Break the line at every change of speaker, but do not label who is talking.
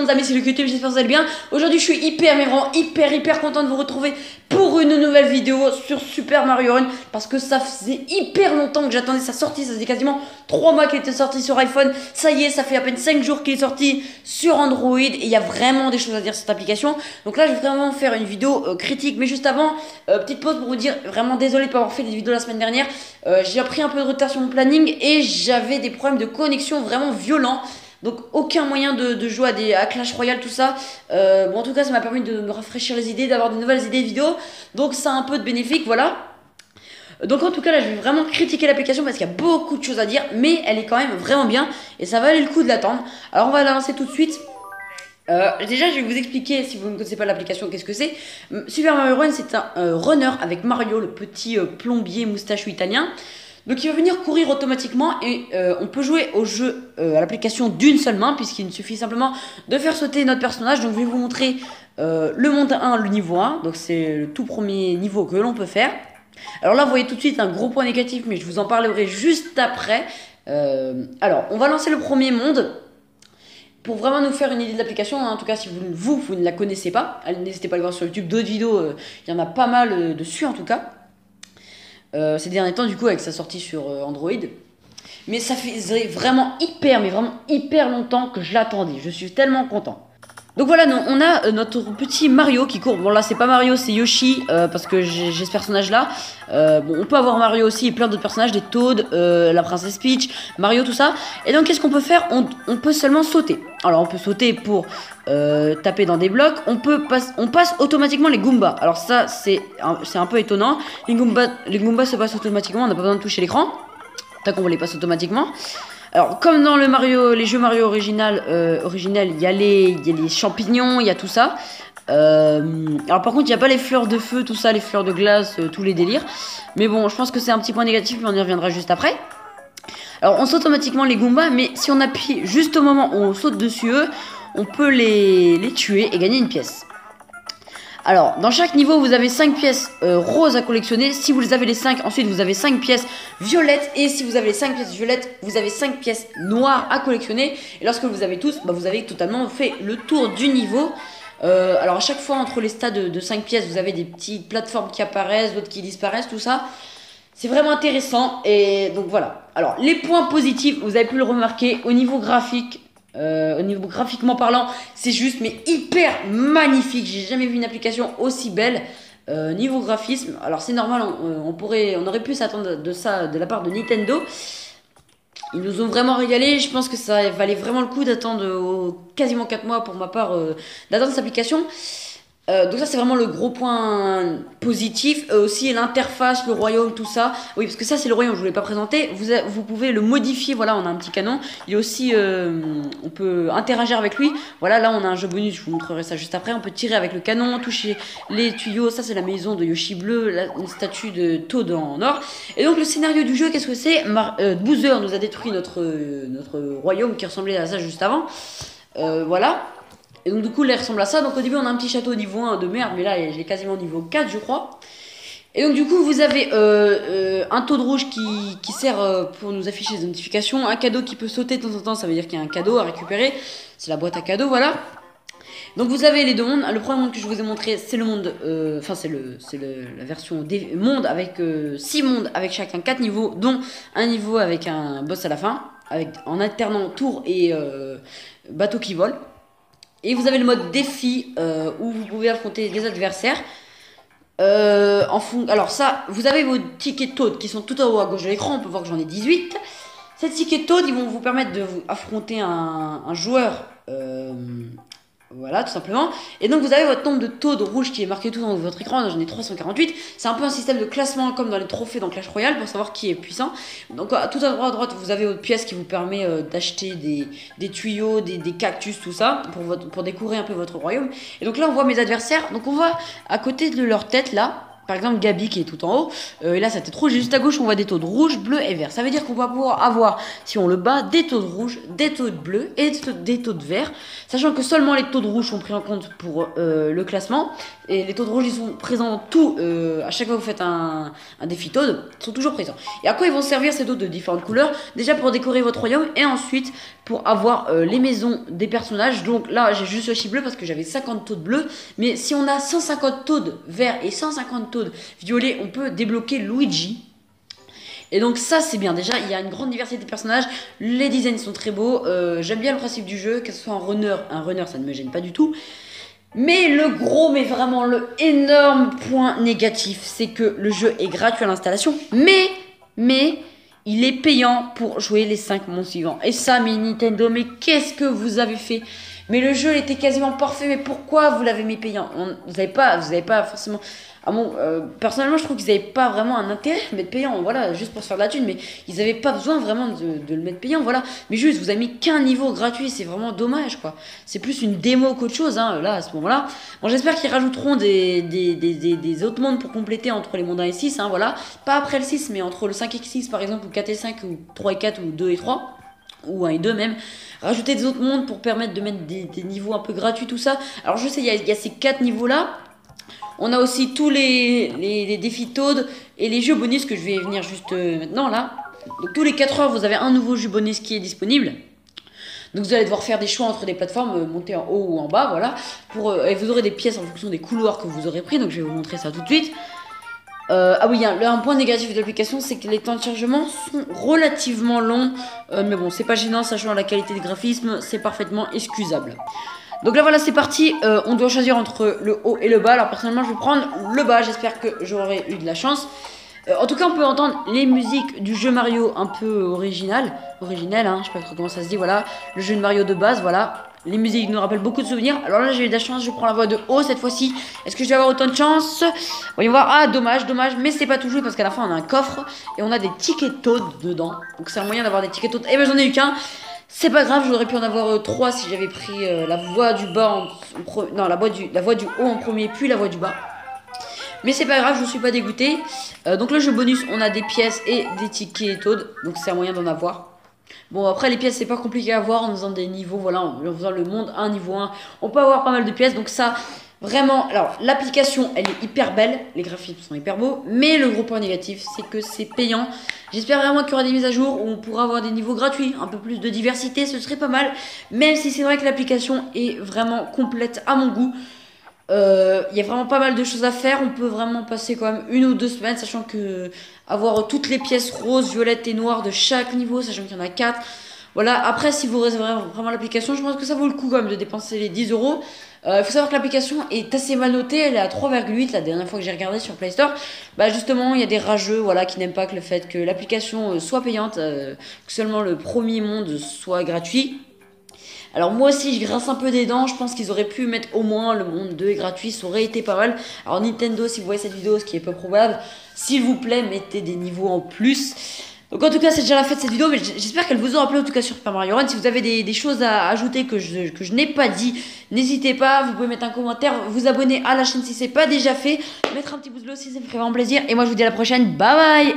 monde, amis, c'est le YouTube, j'espère que vous allez bien. Aujourd'hui, je suis hyper, mais vraiment hyper content de vous retrouver pour une nouvelle vidéo sur Super Mario Run. Parce que ça faisait hyper longtemps que j'attendais sa sortie, ça faisait quasiment 3 mois qu'il était sorti sur iPhone. Ça y est, ça fait à peine 5 jours qu'il est sorti sur Android et il y a vraiment des choses à dire sur cette application. Donc là, je vais vraiment faire une vidéo critique, mais juste avant, petite pause pour vous dire, vraiment désolé de pas avoir fait des vidéos la semaine dernière. J'ai pris un peu de retard sur mon planning et j'avais des problèmes de connexion vraiment violents. Donc aucun moyen de jouer à Clash Royale, tout ça. Bon, en tout cas, ça m'a permis de me rafraîchir les idées, d'avoir de nouvelles idées vidéo. Donc ça a un peu de bénéfique, voilà. Donc en tout cas, là, je vais vraiment critiquer l'application parce qu'il y a beaucoup de choses à dire. Mais elle est quand même vraiment bien et ça valait le coup de l'attendre. Alors on va la lancer tout de suite. Déjà, je vais vous expliquer, si vous ne connaissez pas l'application, qu'est-ce que c'est. Super Mario Run, c'est un runner avec Mario, le petit plombier moustachu italien. Donc il va venir courir automatiquement et on peut jouer au jeu à l'application d'une seule main, puisqu'il nous suffit simplement de faire sauter notre personnage. Donc je vais vous montrer le monde 1, le niveau 1. Donc c'est le tout premier niveau que l'on peut faire. Alors là, vous voyez tout de suite un gros point négatif, mais je vous en parlerai juste après. Alors, on va lancer le premier monde. Pour vraiment nous faire une idée de l'application, hein, en tout cas si vous ne la connaissez pas, n'hésitez pas à aller voir sur YouTube d'autres vidéos, il y en a pas mal dessus en tout cas. Ces derniers temps du coup avec sa sortie sur Android. Mais ça fait vraiment hyper longtemps que je l'attendais, je suis tellement content. Donc voilà, on a notre petit Mario qui court. Bon là c'est pas Mario, c'est Yoshi parce que j'ai ce personnage là. Bon, on peut avoir Mario aussi et plein d'autres personnages, des Toad, la princesse Peach, Mario, tout ça. Et donc qu'est-ce qu'on peut faire? On peut seulement sauter. Alors on peut sauter pour taper dans des blocs. On passe automatiquement les Goombas. Alors ça c'est un peu étonnant. Les Goombas se passent automatiquement, on n'a pas besoin de toucher l'écran. Tac, on les passe automatiquement. Alors, comme dans les jeux Mario original, il y a les champignons, il y a tout ça. Alors par contre, il n'y a pas les fleurs de feu, tout ça, les fleurs de glace, tous les délires. Mais bon, je pense que c'est un petit point négatif, mais on y reviendra juste après. Alors, on saute automatiquement les Goombas, mais si on appuie juste au moment où on saute dessus eux, on peut les tuer et gagner une pièce. Alors, dans chaque niveau, vous avez 5 pièces roses à collectionner. Si vous avez les 5, ensuite vous avez 5 pièces violettes. Et si vous avez les 5 pièces violettes, vous avez 5 pièces noires à collectionner. Et lorsque vous avez tous, vous avez totalement fait le tour du niveau. Alors, à chaque fois, entre les stades de 5 pièces, vous avez des petites plateformes qui apparaissent, d'autres qui disparaissent, tout ça. C'est vraiment intéressant. Et donc, voilà. Alors, les points positifs, vous avez pu le remarquer, au niveau graphique. Au niveau graphiquement parlant, c'est juste mais hyper magnifique. J'ai jamais vu une application aussi belle. Niveau graphisme, alors c'est normal, on aurait pu s'attendre de ça de la part de Nintendo. Ils nous ont vraiment régalé. Je pense que ça valait vraiment le coup d'attendre quasiment 4 mois pour ma part d'attendre cette application. Donc ça c'est vraiment le gros point positif. Aussi l'interface, le royaume, tout ça. Oui, parce que ça c'est le royaume, je ne voulais pas présenter. Vous pouvez le modifier, voilà, on a un petit canon. Il y a aussi, on peut interagir avec lui. Voilà, là on a un jeu bonus, je vous montrerai ça juste après. On peut tirer avec le canon, toucher les tuyaux. Ça c'est la maison de Yoshi bleu, là, une statue de Toad en or. Et donc le scénario du jeu, qu'est-ce que c'est? Bowser nous a détruit notre royaume qui ressemblait à ça juste avant. Voilà. Et donc du coup là il ressemble à ça. Donc au début on a un petit château niveau 1 de merde, mais là il est quasiment niveau 4 je crois. Et donc du coup vous avez un Toad rouge qui sert pour nous afficher les notifications. Un cadeau qui peut sauter de temps en temps, ça veut dire qu'il y a un cadeau à récupérer. C'est la boîte à cadeaux, voilà. Donc vous avez les deux mondes. Le premier monde que je vous ai montré c'est le monde, enfin c'est la version des mondes avec 6 mondes avec chacun 4 niveaux, dont un niveau avec un boss à la fin, en alternant tour et bateau qui vole. Et vous avez le mode défi où vous pouvez affronter des adversaires. Alors ça, vous avez vos tickets Toad qui sont tout en haut à gauche de l'écran. On peut voir que j'en ai 18. Ces tickets Toad, ils vont vous permettre de vous affronter un joueur. Voilà, tout simplement. Et donc vous avez votre nombre de Toad rouge qui est marqué tout dans votre écran. J'en ai 348. C'est un peu un système de classement comme dans les trophées dans Clash Royale pour savoir qui est puissant. Donc tout à droite, vous avez votre pièce qui vous permet d'acheter des tuyaux, des cactus, tout ça, pour décorer un peu votre royaume. Et donc là on voit mes adversaires. Donc on voit à côté de leur tête là, par exemple Gabi qui est tout en haut, et là sa tête rouge, et juste à gauche on voit des taux de rouge, bleu et vert. Ça veut dire qu'on va pouvoir avoir, si on le bat, des taux de rouge, des taux de bleu et des taux de vert, sachant que seulement les taux de rouge sont pris en compte pour le classement, et les taux de rouge ils sont présents dans tout, à chaque fois que vous faites un défi Toad, ils sont toujours présents. Et à quoi ils vont servir ces taux de différentes couleurs? Déjà pour décorer votre royaume, et ensuite pour avoir les maisons des personnages. Donc là j'ai juste choisi bleu parce que j'avais 50 taux de bleu, mais si on a 150 taux de vert et 150 taux de violet, on peut débloquer Luigi. Et donc ça c'est bien, déjà il y a une grande diversité de personnages, les designs sont très beaux, j'aime bien le principe du jeu, que ce soit un runner ça ne me gêne pas du tout. Mais le gros, mais vraiment le énorme point négatif, c'est que le jeu est gratuit à l'installation, mais il est payant pour jouer les 5 mondes suivants. Et ça, mais Nintendo, mais qu'est-ce que vous avez fait? Mais le jeu était quasiment parfait, mais pourquoi vous l'avez mis payant? Vous n'avez pas forcément... Ah bon, personnellement, je trouve qu'ils n'avaient pas vraiment un intérêt à mettre payant, voilà, juste pour se faire de la thune, mais ils n'avaient pas besoin vraiment de le mettre payant, voilà. Mais juste, vous avez mis qu'un niveau gratuit, c'est vraiment dommage, quoi. C'est plus une démo qu'autre chose, hein, là, à ce moment-là. Bon, j'espère qu'ils rajouteront des autres mondes pour compléter entre les mondes 1 et 6, hein, voilà. Pas après le 6, mais entre le 5 et 6, par exemple, ou 4 et 5, ou 3 et 4, ou 2 et 3. Ou 1 et 2 même, rajouter des autres mondes pour permettre de mettre des niveaux un peu gratuits, tout ça. Alors je sais, il y a ces 4 niveaux là. On a aussi tous les défis Toad et les jeux bonus que je vais venir juste maintenant là. Donc tous les 4 heures vous avez un nouveau jeu bonus qui est disponible. Donc vous allez devoir faire des choix entre des plateformes, monter en haut ou en bas, voilà. Et vous aurez des pièces en fonction des couloirs que vous aurez pris, donc je vais vous montrer ça tout de suite. Ah oui, un point négatif de l'application, c'est que les temps de chargement sont relativement longs. Mais bon, c'est pas gênant, sachant la qualité des graphismes, c'est parfaitement excusable. Donc là voilà, c'est parti. On doit choisir entre le haut et le bas. Alors personnellement, je vais prendre le bas. J'espère que j'aurai eu de la chance. En tout cas, on peut entendre les musiques du jeu Mario un peu original, hein, je sais pas trop comment ça se dit, voilà. Le jeu de Mario de base, voilà. Les musiques nous rappellent beaucoup de souvenirs. Alors là, j'ai eu de la chance, je prends la voix de haut cette fois-ci. Est-ce que je vais avoir autant de chance? Voyons voir. Ah, dommage, mais c'est pas tout joué parce qu'à la fin, on a un coffre et on a des tickets Toad dedans. Donc c'est un moyen d'avoir des tickets Toad. Et ben j'en ai eu qu'un. C'est pas grave, j'aurais pu en avoir 3 si j'avais pris la voix du bas non, la voix du haut en premier, puis la voix du bas. Mais c'est pas grave, je suis pas dégoûté. Donc le jeu bonus, on a des pièces et des tickets Toad. Donc c'est un moyen d'en avoir. Bon, après les pièces c'est pas compliqué à avoir en faisant des niveaux, voilà, en faisant le monde 1, niveau 1. On peut avoir pas mal de pièces, donc ça, vraiment, alors l'application elle est hyper belle, les graphismes sont hyper beaux, mais le gros point négatif c'est que c'est payant. J'espère vraiment qu'il y aura des mises à jour où on pourra avoir des niveaux gratuits, un peu plus de diversité, ce serait pas mal. Même si c'est vrai que l'application est vraiment complète à mon goût. Il y a vraiment pas mal de choses à faire. On peut vraiment passer quand même 1 ou 2 semaines, sachant que avoir toutes les pièces roses, violettes et noires de chaque niveau, sachant qu'il y en a 4. Voilà, après si vous réservez vraiment l'application, je pense que ça vaut le coup quand même de dépenser les 10 euros. Il faut savoir que l'application est assez mal notée, elle est à 3,8 la dernière fois que j'ai regardé sur Play Store. Bah justement, il y a des rageux voilà, qui n'aiment pas que le fait que l'application soit payante, que seulement le premier monde soit gratuit. Alors moi aussi je grince un peu des dents, je pense qu'ils auraient pu mettre au moins le monde 2 gratuit, ça aurait été pas mal. Alors Nintendo, si vous voyez cette vidéo, ce qui est peu probable, s'il vous plaît mettez des niveaux en plus. Donc en tout cas c'est déjà la fin de cette vidéo, mais j'espère qu'elle vous aura plu en tout cas sur Super Mario Run. Si vous avez des choses à ajouter que je n'ai pas dit, n'hésitez pas, vous pouvez mettre un commentaire, vous abonner à la chaîne si c'est pas déjà fait, mettre un petit pouce bleu si ça me ferait vraiment plaisir. Et moi je vous dis à la prochaine, bye bye.